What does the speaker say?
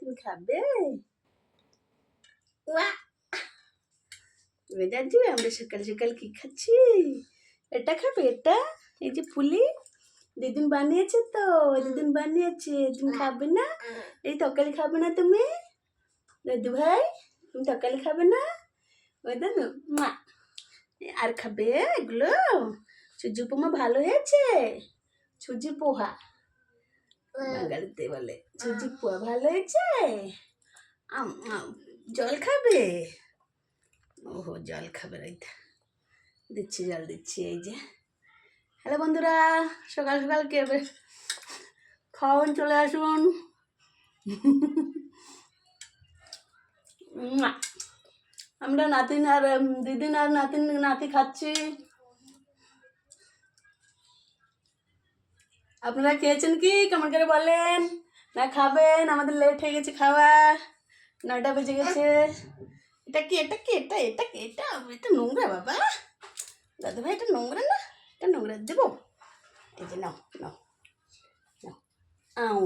তুমি খাবে? দাদু আমরা সকাল সকাল কি খাচ্ছি? এটা খাবে? এটা এই যে পুলি দিদিন বানিয়েছে তো, দিদিন বানিয়েছে। তুমি খাবে না? এই তরকারি খাবে না তুমি? দাদু ভাই তুমি তরকারি খাবে না? ওই দাদু মা আর খাবে এগুলো? সুজি উপমা ভালো হয়েছে? সুজি পোহা বাঙালিতে বলে সুজি পোহা ভালো হয়েছে। জল খাবে? ওহো জল খাবে, রাইট দিচ্ছি, জল দিচ্ছি। এই যে হ্যালো বন্ধুরা, সকাল সকাল কে খাওয়ান চলে আসুন। আমরা নাতিন আর দিদিন আর নাতি খাচ্ছি। আপনারা খেয়েছেন কি? কেমন করে বলেন না খাবেন? আমাদের লেট হয়ে গেছে খাওয়া, 9টা বেজে গেছে। এটা কি এটা কি এটা এটা কি এটা এটা নোংরা বাবা দাদু ভাই, এটা নোংরা না? এটা নোংরা দেবো? এই যে নাও নাও নাও।